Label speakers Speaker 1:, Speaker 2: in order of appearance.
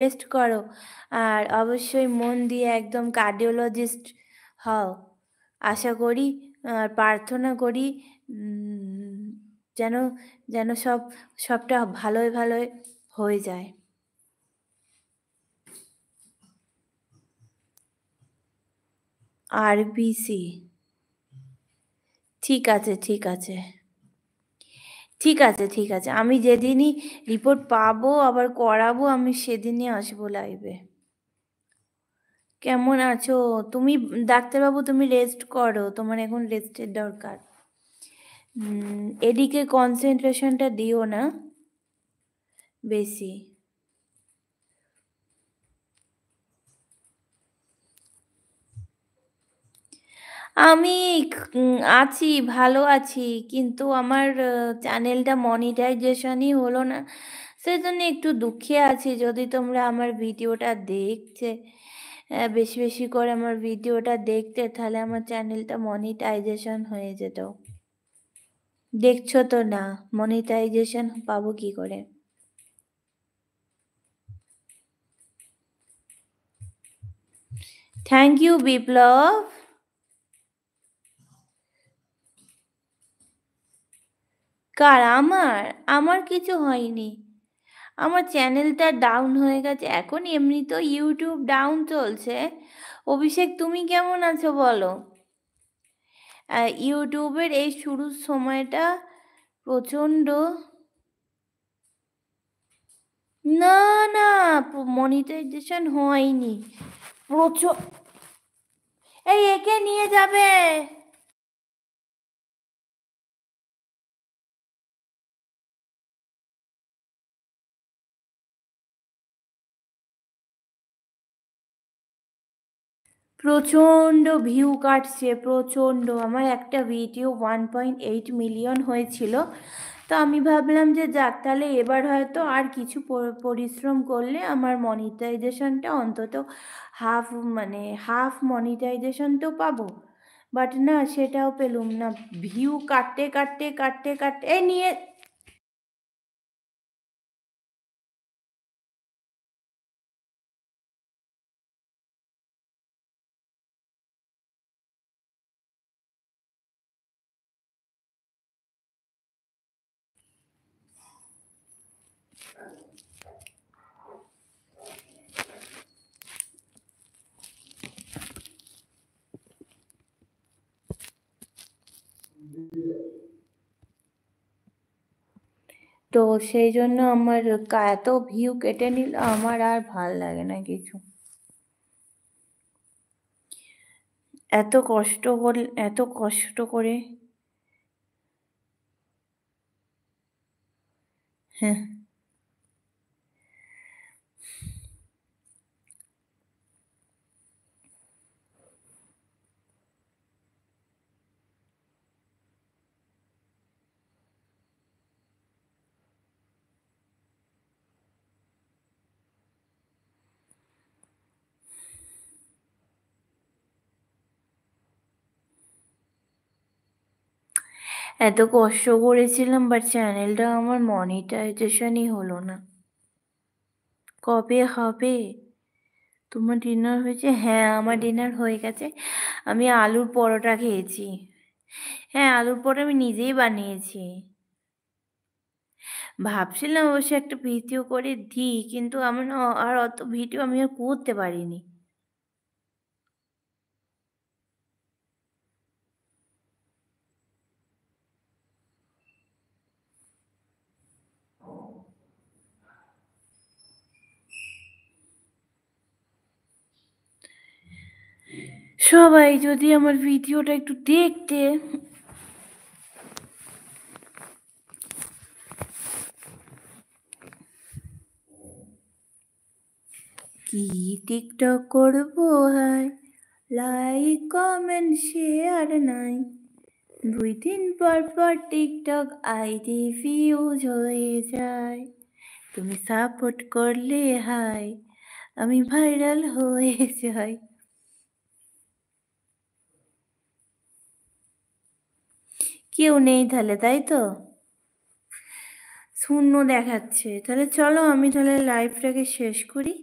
Speaker 1: Rest করো। আর অবশ্যই মন দিয়ে একদম কার্ডিওলজিস্ট হও। আশা করি আর প্রার্থনা করি উম যেন যেন সবটা ভালোয়, ভালোয় হয়ে যায়। আরবিসি। ঠিক আছে, ঠিক আছে। ঠিক আছে, ঠিক আছে। আমি যেদিনই রিপোর্ট পাবো আবার করাবো আমি সেদিনই আসবো লাইভে। কেমন আছো? তুমি ডাক্তারবাবু তুমি রেস্ট করো। তোমার এখন রেস্টের দরকার। এদিকে কনসেন্ট্রেশনটা দিও না বেশি। আমি আছি, ভালো আছি। কিন্তু আমার চ্যানেলটা মনিটাইজেশনই হলো না। সেজন্য একটু দুঃখে আছি। যদি তোমরা আমার ভিডিওটা দেখতে বেশি, বেশি করে আমার ভিডিওটা দেখতে তাহলে আমার চ্যানেলটা মনিটাইজেশন হয়ে যেত। দেখছো তো না, মনিটাইজেশন পাবো কি করে? থ্যাংক ইউ বিপ্লব। কার? আমার? আমার কিছু হয়নি। আমার চ্যানেলটা ডাউন হয়ে গেছে। এখন এমনিতেও ইউটিউব ডাউন চলছে। অভিষেক তুমি কেমন আছো বলো? ইউটিউবের এই শুরুর সময়টা প্রচণ্ড। না, না, মনিটাইজেশন হয়নি। প্রচুর। এই একে নিয়ে যাবে। প্রচণ্ড ভিউ কাটছে, প্রচণ্ড। আমার একটা ভিডিও 1.8 মিলিয়ন হয়েছিল। তো আমি ভাবলাম যে যাক তাহলে এবার হয়তো আর কিছু পরিশ্রম করলে আমার মনিটাইজেশনটা অন্তত হাফ, মানে হাফ মনিটাইজেশন তো পাবো। বাট না, সেটাও পেলুম না। ভিউ কাটতে কাটতে কাটতে কাটতে এই নিয়ে। তো সেই জন্য আমার এত ভিউ কেটে নিল, আমার আর ভাল লাগে না কিছু। এত কষ্ট করে, এত কষ্ট করে। হ্যাঁ। এত কষ্ট করেছিলাম বাট চ্যানেলটা আমার মনিটাইজেশনই হলো না। কবে হবে? তোমার ডিনার হয়েছে? হ্যাঁ, আমার ডিনার হয়ে গেছে। আমি আলুর পরোটা খেয়েছি। হ্যাঁ, আলুর পরোটা আমি নিজেই বানিয়েছি। ভাবছিলাম অবশ্য একটা ভিডিও করে দিই, কিন্তু আমার না আর অত ভিডিও আমি আর করতে পারিনি। সবাই যদি আমার ভিডিওটা একটু দেখতে। কি টিকটক করবো হাই, লাইক কমেন্ট শেয়ার নাই, 2 দিন পর পর টিকটক আইডি ফিউজ হয়ে যায়, তুমি সাপোর্ট করলে হাই আমি ভাইরাল হয়ে যাই। কেউ নেই তাহলে, তাই তো? শূন্য দেখাচ্ছে। তাহলে চলো আমি তাহলে লাইভটাকে শেষ করি।